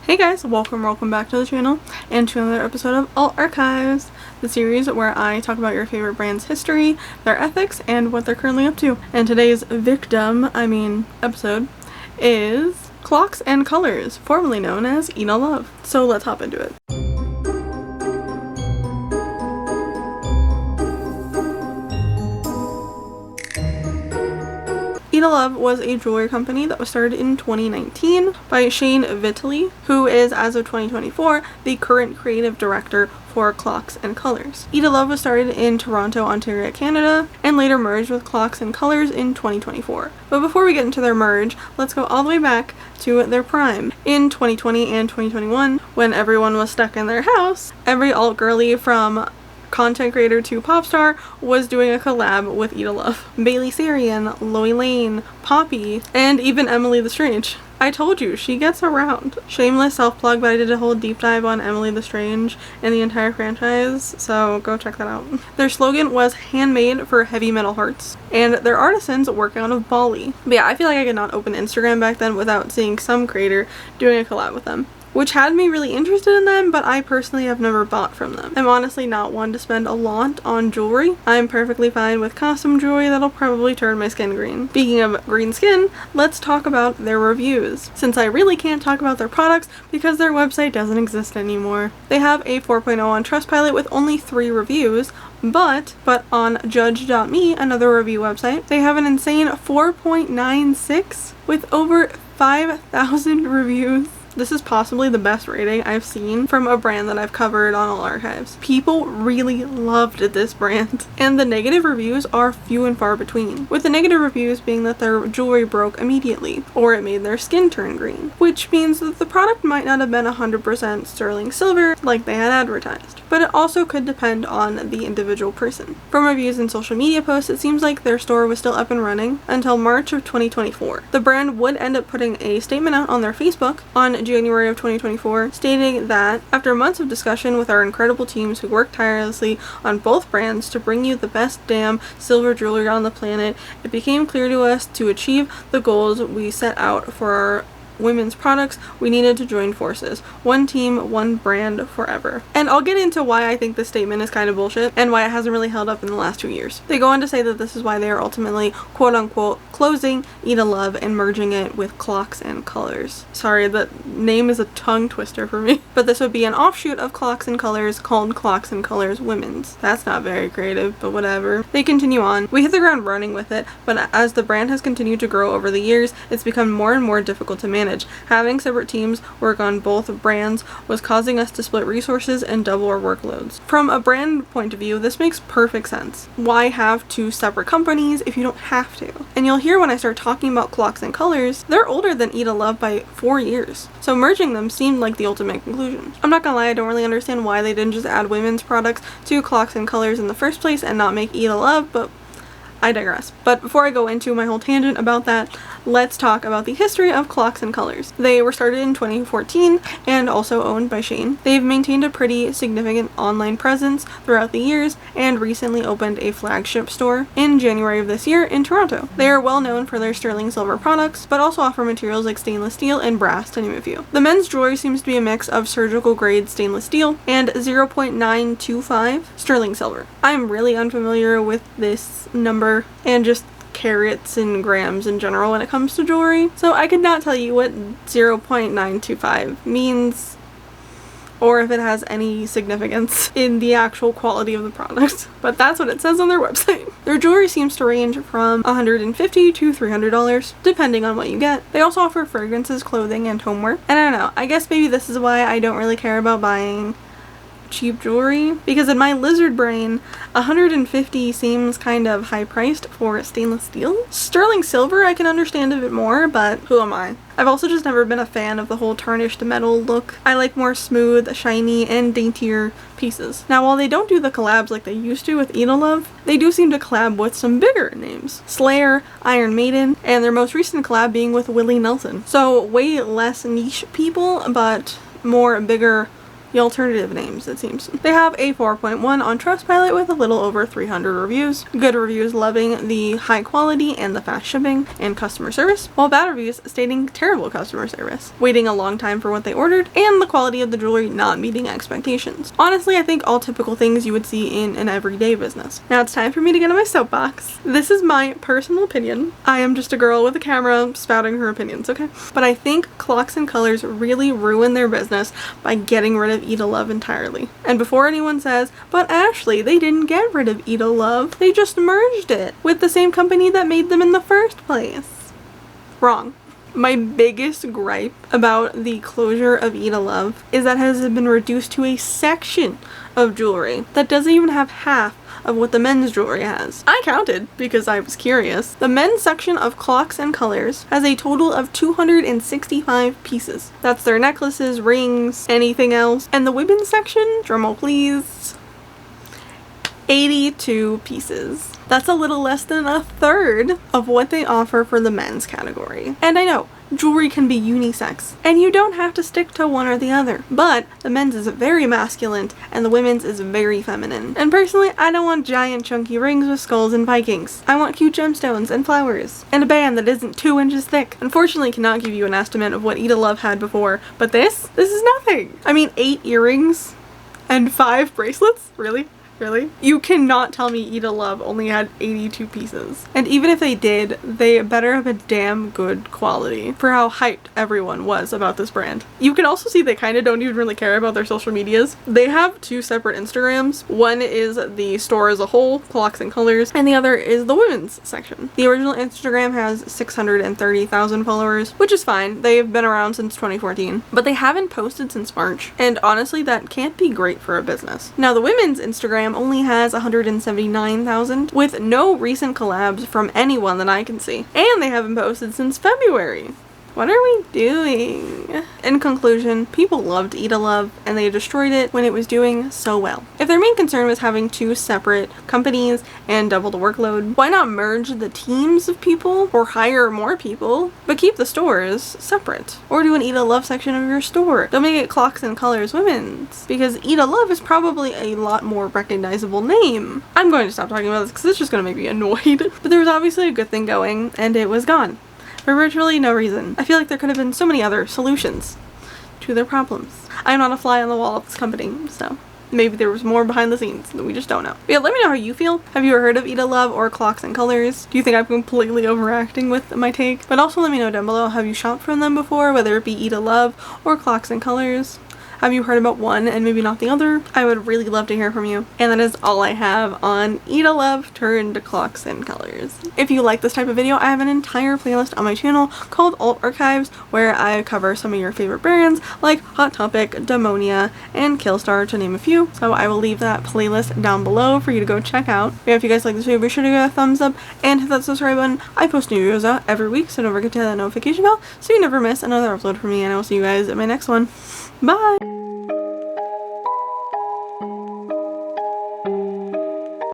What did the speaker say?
Hey guys, welcome back to the channel and to another episode of Alt Archives, the series where I talk about your favorite brand's history, their ethics, and what they're currently up to. And today's episode is Clocks and Colors, formerly known as Etah Love. So let's hop into it. Etah Love was a jewelry company that was started in 2019 by Shane Vitale, who is, as of 2024, the current creative director for Clocks and Colors. Etah Love was started in Toronto, Ontario, Canada, and later merged with Clocks and Colors in 2024. But before we get into their merge, let's go all the way back to their prime. In 2020 and 2021, when everyone was stuck in their house, every alt girly from content creator to pop star was doing a collab with Etah Love. Bailey Sarian, Loie Lane, Poppy, and even Emily the Strange. I told you, she gets around. Shameless self-plug, but I did a whole deep dive on Emily the Strange and the entire franchise, so go check that out. Their slogan was handmade for heavy metal hearts, and their artisans work out of Bali. But yeah, I feel like I could not open Instagram back then without seeing some creator doing a collab with them, which had me really interested in them, but I personally have never bought from them. I'm honestly not one to spend a lot on jewelry. I'm perfectly fine with custom jewelry that'll probably turn my skin green. Speaking of green skin, let's talk about their reviews, since I really can't talk about their products because their website doesn't exist anymore. They have a 4.0 on Trustpilot with only 3 reviews, but on Judge.me, another review website, they have an insane 4.96 with over 5,000 reviews. This is possibly the best rating I've seen from a brand that I've covered on Alt Archives. People really loved this brand, and the negative reviews are few and far between, with the negative reviews being that their jewelry broke immediately, or it made their skin turn green, which means that the product might not have been 100% sterling silver like they had advertised, but it also could depend on the individual person. From reviews and social media posts, it seems like their store was still up and running until March of 2024. The brand would end up putting a statement out on their Facebook on January of 2024, stating that after months of discussion with our incredible teams who worked tirelessly on both brands to bring you the best damn silver jewelry on the planet, it became clear to us to achieve the goals we set out for our women's products, we needed to join forces. One team, one brand, forever. And I'll get into why I think this statement is kind of bullshit and why it hasn't really held up in the last 2 years. They go on to say that this is why they are ultimately quote unquote closing Etah Love and merging it with Clocks and Colors. Sorry, the name is a tongue twister for me. But this would be an offshoot of Clocks and Colors called Clocks and Colors Women's. That's not very creative, but whatever. They continue on. We hit the ground running with it, but as the brand has continued to grow over the years, it's become more and more difficult to manage. Having separate teams work on both brands was causing us to split resources and double our workloads. From a brand point of view, this makes perfect sense. Why have 2 separate companies if you don't have to? And you'll hear when I start talking about Clocks and Colors, they're older than Etah Love by 4 years. So merging them seemed like the ultimate conclusion. I'm not gonna lie, I don't really understand why they didn't just add women's products to Clocks and Colors in the first place and not make Etah Love, but I digress. But before I go into my whole tangent about that, let's talk about the history of Clocks and Colors. They were started in 2014 and also owned by Shane. They've maintained a pretty significant online presence throughout the years and recently opened a flagship store in January of this year in Toronto. They are well known for their sterling silver products, but also offer materials like stainless steel and brass, to name a few. The men's jewelry seems to be a mix of surgical grade stainless steel and 0.925 sterling silver. I'm really unfamiliar with this number and just carats and grams in general when it comes to jewelry, so I could not tell you what 0.925 means or if it has any significance in the actual quality of the product, but that's what it says on their website. Their jewelry seems to range from $150 to $300 depending on what you get. They also offer fragrances, clothing, and homeware, and I don't know, I guess maybe this is why I don't really care about buying cheap jewelry, because in my lizard brain $150 seems kind of high priced for stainless steel. Sterling silver I can understand a bit more, but who am I? I've also just never been a fan of the whole tarnished metal look. I like more smooth, shiny, and daintier pieces. Now while they don't do the collabs like they used to with Etah Love, they do seem to collab with some bigger names. Slayer, Iron Maiden, and their most recent collab being with Willie Nelson. So way less niche people, but more bigger the alternative names, it seems. They have a 4.1 on Trustpilot with a little over 300 reviews. Good reviews loving the high quality and the fast shipping and customer service, while bad reviews stating terrible customer service, waiting a long time for what they ordered, and the quality of the jewelry not meeting expectations. Honestly, I think all typical things you would see in an everyday business. Now it's time for me to get on my soapbox. This is my personal opinion. I am just a girl with a camera spouting her opinions, okay? But I think Clocks and Colors really ruined their business by getting rid of Etah Love entirely. And before anyone says, but Ashley, they didn't get rid of Etah Love, they just merged it with the same company that made them in the first place. Wrong. My biggest gripe about the closure of Etah Love is that it has been reduced to a section of jewelry that doesn't even have half of what the men's jewelry has. I counted because I was curious. The men's section of Clocks and Colors has a total of 265 pieces. That's their necklaces, rings, anything else. And the women's section, drumroll please, 82 pieces. That's a little less than a third of what they offer for the men's category. And I know, jewelry can be unisex, and you don't have to stick to one or the other, but the men's is very masculine and the women's is very feminine. And personally, I don't want giant chunky rings with skulls and Vikings. I want cute gemstones and flowers, and a band that isn't 2 inches thick. Unfortunately, cannot give you an estimate of what Etah Love had before, but this is nothing. I mean, 8 earrings and 5 bracelets? Really? Really? You cannot tell me Etah Love only had 82 pieces. And even if they did, they better have a damn good quality for how hyped everyone was about this brand. You can also see they kind of don't even really care about their social medias. They have 2 separate Instagrams. One is the store as a whole, Clocks and Colors, and the other is the women's section. The original Instagram has 630,000 followers, which is fine. They've been around since 2014, but they haven't posted since March. And honestly, that can't be great for a business. Now, the women's Instagram only has 179,000 with no recent collabs from anyone that I can see. And they haven't posted since February. What are we doing? In conclusion, people loved Etah Love and they destroyed it when it was doing so well. If their main concern was having 2 separate companies and double the workload, why not merge the teams of people or hire more people, but keep the stores separate? Or do an Etah Love section of your store. Don't make it Clocks and Colors Women's, because Etah Love is probably a lot more recognizable name. I'm going to stop talking about this because it's just going to make me annoyed. But there was obviously a good thing going and it was gone. For virtually no reason. I feel like there could have been so many other solutions to their problems. I'm not a fly on the wall of this company, so maybe there was more behind the scenes that we just don't know. But yeah, let me know how you feel. Have you ever heard of Etah Love or Clocks and Colors? Do you think I'm completely overacting with my take? But also let me know down below, have you shopped from them before, whether it be Etah Love or Clocks and Colors? Have you heard about one and maybe not the other? I would really love to hear from you. And that is all I have on Etah Love turned Clocks and Colors. If you like this type of video, I have an entire playlist on my channel called Alt Archives where I cover some of your favorite brands like Hot Topic, Demonia, and Killstar to name a few. So I will leave that playlist down below for you to go check out. Yeah, if you guys like this video, be sure to give it a thumbs up and hit that subscribe button. I post new videos out every week, so don't forget to hit that notification bell so you never miss another upload from me, and I will see you guys in my next one. Bye!